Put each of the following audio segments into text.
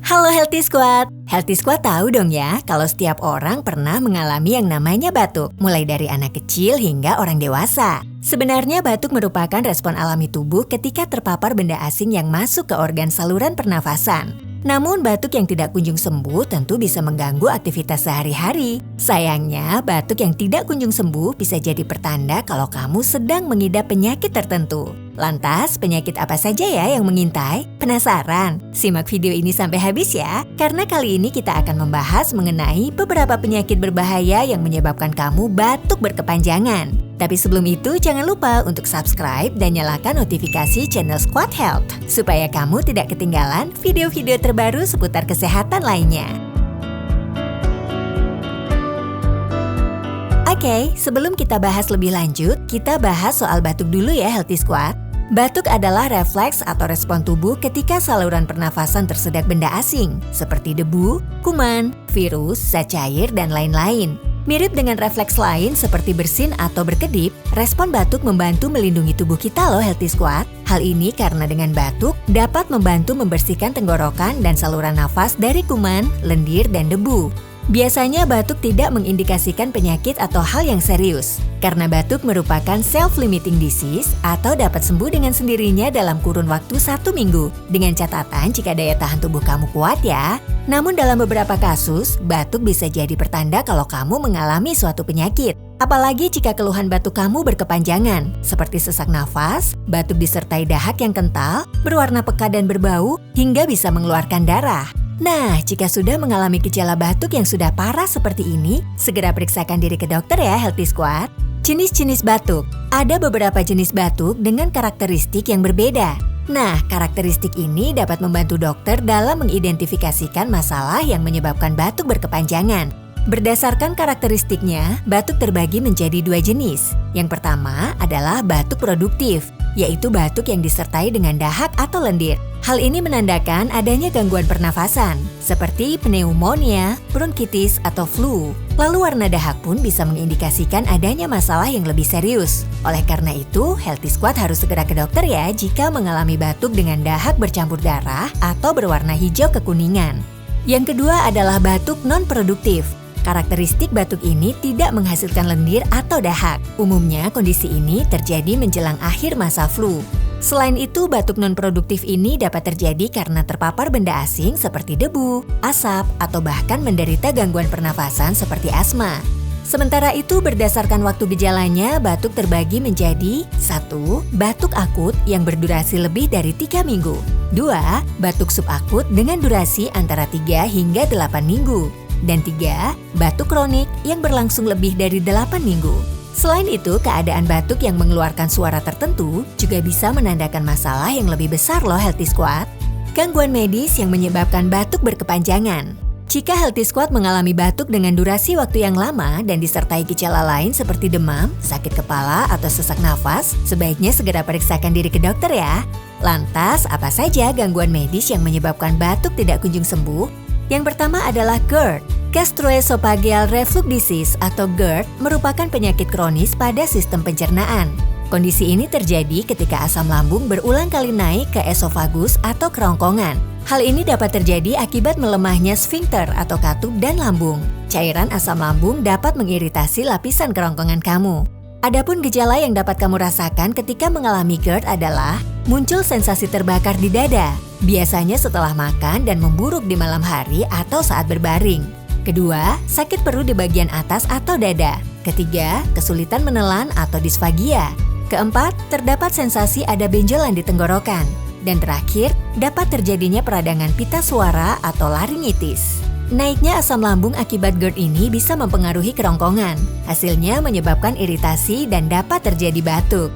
Halo Healthy Squad! Healthy Squad tahu dong ya kalau setiap orang pernah mengalami yang namanya batuk, mulai dari anak kecil hingga orang dewasa. Sebenarnya batuk merupakan respon alami tubuh ketika terpapar benda asing yang masuk ke organ saluran pernafasan. Namun batuk yang tidak kunjung sembuh tentu bisa mengganggu aktivitas sehari-hari. Sayangnya, batuk yang tidak kunjung sembuh bisa jadi pertanda kalau kamu sedang mengidap penyakit tertentu. Lantas, penyakit apa saja ya yang mengintai? Penasaran? Simak video ini sampai habis ya, karena kali ini kita akan membahas mengenai beberapa penyakit berbahaya yang menyebabkan kamu batuk berkepanjangan. Tapi sebelum itu, jangan lupa untuk subscribe dan nyalakan notifikasi channel Squad Health, supaya kamu tidak ketinggalan video-video terbaru seputar kesehatan lainnya. Oke, sebelum kita bahas lebih lanjut, kita bahas soal batuk dulu ya Healthy Squad. Batuk adalah refleks atau respon tubuh ketika saluran pernafasan tersedak benda asing, seperti debu, kuman, virus, zat cair, dan lain-lain. Mirip dengan refleks lain seperti bersin atau berkedip, respon batuk membantu melindungi tubuh kita loh Healthy Squad. Hal ini karena dengan batuk dapat membantu membersihkan tenggorokan dan saluran nafas dari kuman, lendir, dan debu. Biasanya batuk tidak mengindikasikan penyakit atau hal yang serius, karena batuk merupakan self-limiting disease atau dapat sembuh dengan sendirinya dalam kurun waktu 1 minggu, dengan catatan jika daya tahan tubuh kamu kuat ya. Namun dalam beberapa kasus, batuk bisa jadi pertanda kalau kamu mengalami suatu penyakit. Apalagi jika keluhan batuk kamu berkepanjangan, seperti sesak nafas, batuk disertai dahak yang kental, berwarna pekat dan berbau, hingga bisa mengeluarkan darah. Nah, jika sudah mengalami gejala batuk yang sudah parah seperti ini, segera periksakan diri ke dokter ya Healthy Squad. Jenis-jenis batuk. Ada beberapa jenis batuk dengan karakteristik yang berbeda. Nah, karakteristik ini dapat membantu dokter dalam mengidentifikasikan masalah yang menyebabkan batuk berkepanjangan. Berdasarkan karakteristiknya, batuk terbagi menjadi 2 jenis. Yang pertama adalah batuk produktif, yaitu batuk yang disertai dengan dahak atau lendir. Hal ini menandakan adanya gangguan pernafasan, seperti pneumonia, bronkitis, atau flu. Lalu warna dahak pun bisa mengindikasikan adanya masalah yang lebih serius. Oleh karena itu, Healthy Squad harus segera ke dokter ya jika mengalami batuk dengan dahak bercampur darah atau berwarna hijau kekuningan. Yang kedua adalah batuk non-produktif. Karakteristik batuk ini tidak menghasilkan lendir atau dahak. Umumnya kondisi ini terjadi menjelang akhir masa flu. Selain itu, batuk non-produktif ini dapat terjadi karena terpapar benda asing seperti debu, asap, atau bahkan menderita gangguan pernafasan seperti asma. Sementara itu, berdasarkan waktu gejalanya, batuk terbagi menjadi 1. Batuk akut yang berdurasi lebih dari 3 minggu. 2. Batuk subakut dengan durasi antara 3 hingga 8 minggu. Dan 3. Batuk kronik yang berlangsung lebih dari 8 minggu. Selain itu, keadaan batuk yang mengeluarkan suara tertentu juga bisa menandakan masalah yang lebih besar loh Healthy Squad. Gangguan medis yang menyebabkan batuk berkepanjangan. Jika Healthy Squad mengalami batuk dengan durasi waktu yang lama dan disertai gejala lain seperti demam, sakit kepala, atau sesak nafas, sebaiknya segera periksakan diri ke dokter ya. Lantas, apa saja gangguan medis yang menyebabkan batuk tidak kunjung sembuh? Yang pertama adalah GERD. Gastroesophageal Reflux Disease atau GERD merupakan penyakit kronis pada sistem pencernaan. Kondisi ini terjadi ketika asam lambung berulang kali naik ke esofagus atau kerongkongan. Hal ini dapat terjadi akibat melemahnya sfinkter atau katup dan lambung. Cairan asam lambung dapat mengiritasi lapisan kerongkongan kamu. Adapun gejala yang dapat kamu rasakan ketika mengalami GERD adalah muncul sensasi terbakar di dada, biasanya setelah makan dan memburuk di malam hari atau saat berbaring. Kedua, sakit perut di bagian atas atau dada. Ketiga, kesulitan menelan atau disfagia. Keempat, terdapat sensasi ada benjolan di tenggorokan. Dan terakhir, dapat terjadinya peradangan pita suara atau laringitis. Naiknya asam lambung akibat GERD ini bisa mempengaruhi kerongkongan. Hasilnya menyebabkan iritasi dan dapat terjadi batuk.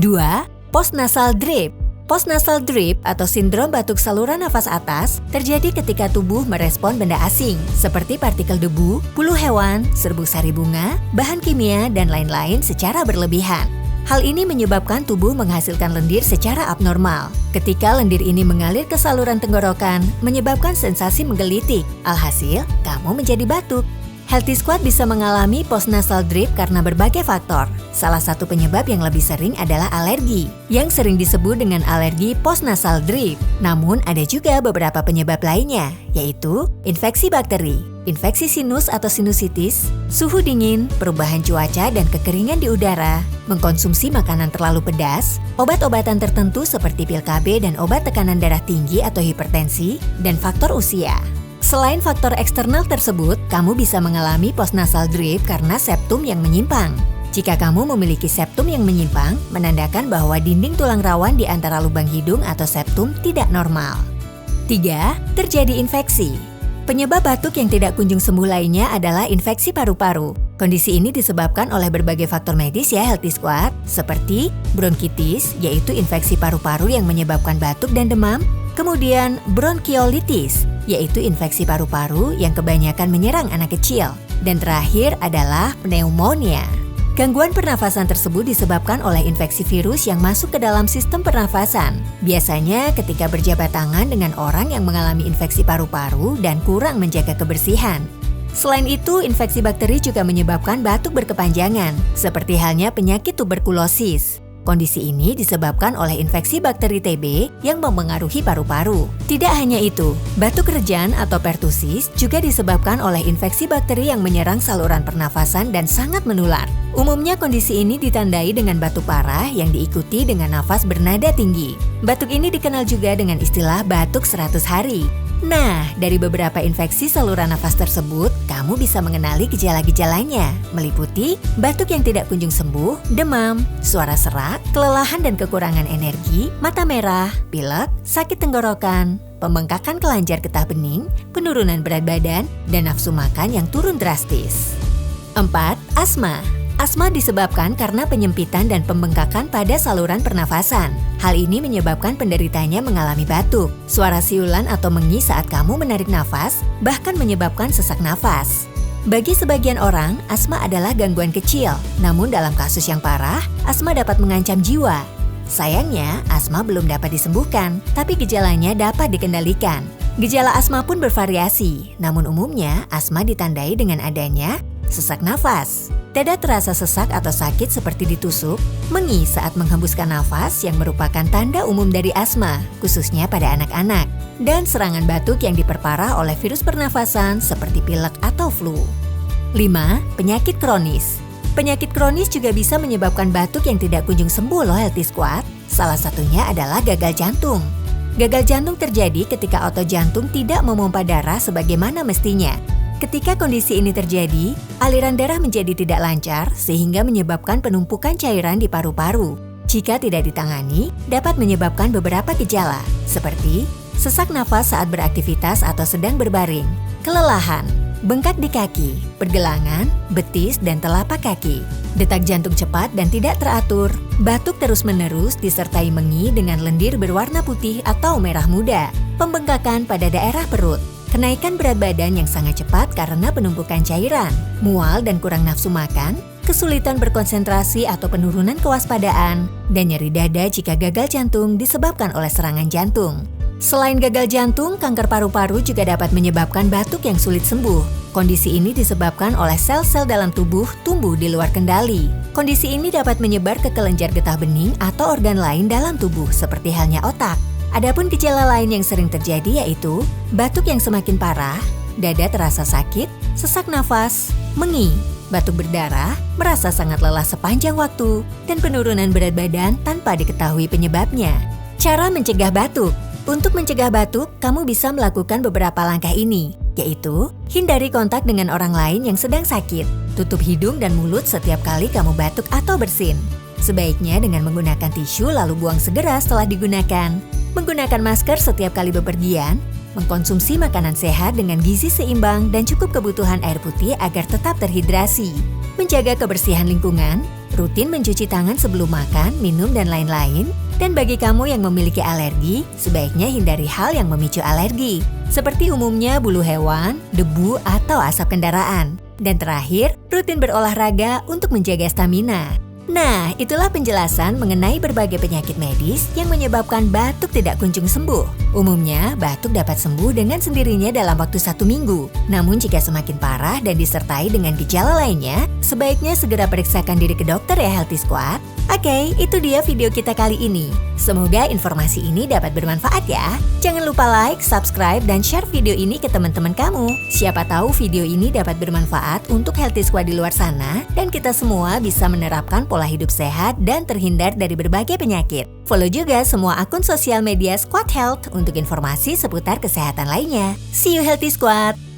2. Postnasal drip. Postnasal drip atau sindrom batuk saluran nafas atas terjadi ketika tubuh merespon benda asing seperti partikel debu, bulu hewan, serbuk sari bunga, bahan kimia, dan lain-lain secara berlebihan. Hal ini menyebabkan tubuh menghasilkan lendir secara abnormal. Ketika lendir ini mengalir ke saluran tenggorokan, menyebabkan sensasi menggelitik. Alhasil, kamu menjadi batuk. Healthy Squad bisa mengalami postnasal drip karena berbagai faktor. Salah satu penyebab yang lebih sering adalah alergi, yang sering disebut dengan alergi postnasal drip. Namun ada juga beberapa penyebab lainnya, yaitu infeksi bakteri, infeksi sinus atau sinusitis, suhu dingin, perubahan cuaca dan kekeringan di udara, mengkonsumsi makanan terlalu pedas, obat-obatan tertentu seperti pil KB dan obat tekanan darah tinggi atau hipertensi, dan faktor usia. Selain faktor eksternal tersebut, kamu bisa mengalami postnasal drip karena septum yang menyimpang. Jika kamu memiliki septum yang menyimpang, menandakan bahwa dinding tulang rawan di antara lubang hidung atau septum tidak normal. 3. Terjadi infeksi. Penyebab batuk yang tidak kunjung sembuh lainnya adalah infeksi paru-paru. Kondisi ini disebabkan oleh berbagai faktor medis ya Healthy Squad, seperti bronkitis, yaitu infeksi paru-paru yang menyebabkan batuk dan demam, kemudian bronkiolitis, yaitu infeksi paru-paru yang kebanyakan menyerang anak kecil, dan terakhir adalah pneumonia. Gangguan pernafasan tersebut disebabkan oleh infeksi virus yang masuk ke dalam sistem pernafasan, biasanya ketika berjabat tangan dengan orang yang mengalami infeksi paru-paru dan kurang menjaga kebersihan. Selain itu, infeksi bakteri juga menyebabkan batuk berkepanjangan, seperti halnya penyakit tuberkulosis. Kondisi ini disebabkan oleh infeksi bakteri TB yang memengaruhi paru-paru. Tidak hanya itu, batuk rejan atau pertusis juga disebabkan oleh infeksi bakteri yang menyerang saluran pernafasan dan sangat menular. Umumnya kondisi ini ditandai dengan batuk parah yang diikuti dengan nafas bernada tinggi. Batuk ini dikenal juga dengan istilah batuk 100 hari. Nah, dari beberapa infeksi saluran nafas tersebut, kamu bisa mengenali gejala-gejalanya, meliputi batuk yang tidak kunjung sembuh, demam, suara serak, kelelahan dan kekurangan energi, mata merah, pilek, sakit tenggorokan, pembengkakan kelenjar getah bening, penurunan berat badan, dan nafsu makan yang turun drastis. 4. Asma. Asma disebabkan karena penyempitan dan pembengkakan pada saluran pernafasan. Hal ini menyebabkan penderitanya mengalami batuk, suara siulan atau mengi saat kamu menarik nafas, bahkan menyebabkan sesak nafas. Bagi sebagian orang, asma adalah gangguan kecil, namun dalam kasus yang parah, asma dapat mengancam jiwa. Sayangnya, asma belum dapat disembuhkan, tapi gejalanya dapat dikendalikan. Gejala asma pun bervariasi, namun umumnya asma ditandai dengan adanya sesak nafas, dada terasa sesak atau sakit seperti ditusuk, mengi saat menghembuskan nafas yang merupakan tanda umum dari asma, khususnya pada anak-anak, dan serangan batuk yang diperparah oleh virus pernafasan seperti pilek atau flu. 5. Penyakit kronis. Penyakit kronis juga bisa menyebabkan batuk yang tidak kunjung sembuh loh Healthy Squad. Salah satunya adalah gagal jantung. Gagal jantung terjadi ketika otot jantung tidak memompa darah sebagaimana mestinya. Ketika kondisi ini terjadi, aliran darah menjadi tidak lancar sehingga menyebabkan penumpukan cairan di paru-paru. Jika tidak ditangani, dapat menyebabkan beberapa gejala, seperti sesak nafas saat beraktivitas atau sedang berbaring, kelelahan, bengkak di kaki, pergelangan, betis, dan telapak kaki, detak jantung cepat dan tidak teratur, batuk terus-menerus disertai mengi dengan lendir berwarna putih atau merah muda, pembengkakan pada daerah perut, kenaikan berat badan yang sangat cepat karena penumpukan cairan, mual dan kurang nafsu makan, kesulitan berkonsentrasi atau penurunan kewaspadaan, dan nyeri dada jika gagal jantung disebabkan oleh serangan jantung. Selain gagal jantung, kanker paru-paru juga dapat menyebabkan batuk yang sulit sembuh. Kondisi ini disebabkan oleh sel-sel dalam tubuh tumbuh di luar kendali. Kondisi ini dapat menyebar ke kelenjar getah bening atau organ lain dalam tubuh, seperti halnya otak. Adapun gejala lain yang sering terjadi yaitu batuk yang semakin parah, dada terasa sakit, sesak nafas, mengi, batuk berdarah, merasa sangat lelah sepanjang waktu, dan penurunan berat badan tanpa diketahui penyebabnya. Cara mencegah batuk. Untuk mencegah batuk, kamu bisa melakukan beberapa langkah ini, yaitu hindari kontak dengan orang lain yang sedang sakit, tutup hidung dan mulut setiap kali kamu batuk atau bersin. Sebaiknya dengan menggunakan tisu lalu buang segera setelah digunakan. Menggunakan masker setiap kali bepergian, mengkonsumsi makanan sehat dengan gizi seimbang dan cukup kebutuhan air putih agar tetap terhidrasi. Menjaga kebersihan lingkungan, rutin mencuci tangan sebelum makan, minum, dan lain-lain. Dan bagi kamu yang memiliki alergi, sebaiknya hindari hal yang memicu alergi, seperti umumnya bulu hewan, debu, atau asap kendaraan. Dan terakhir, rutin berolahraga untuk menjaga stamina. Nah, itulah penjelasan mengenai berbagai penyakit medis yang menyebabkan batuk tidak kunjung sembuh. Umumnya, batuk dapat sembuh dengan sendirinya dalam waktu 1 minggu. Namun jika semakin parah dan disertai dengan gejala lainnya, sebaiknya segera periksakan diri ke dokter ya Healthy Squad. Oke, itu dia video kita kali ini. Semoga informasi ini dapat bermanfaat ya. Jangan lupa like, subscribe, dan share video ini ke teman-teman kamu. Siapa tahu video ini dapat bermanfaat untuk Healthy Squad di luar sana dan kita semua bisa menerapkan pola hidup sehat dan terhindar dari berbagai penyakit. Follow juga semua akun sosial media Squad Health untuk informasi seputar kesehatan lainnya. See you Healthy Squad!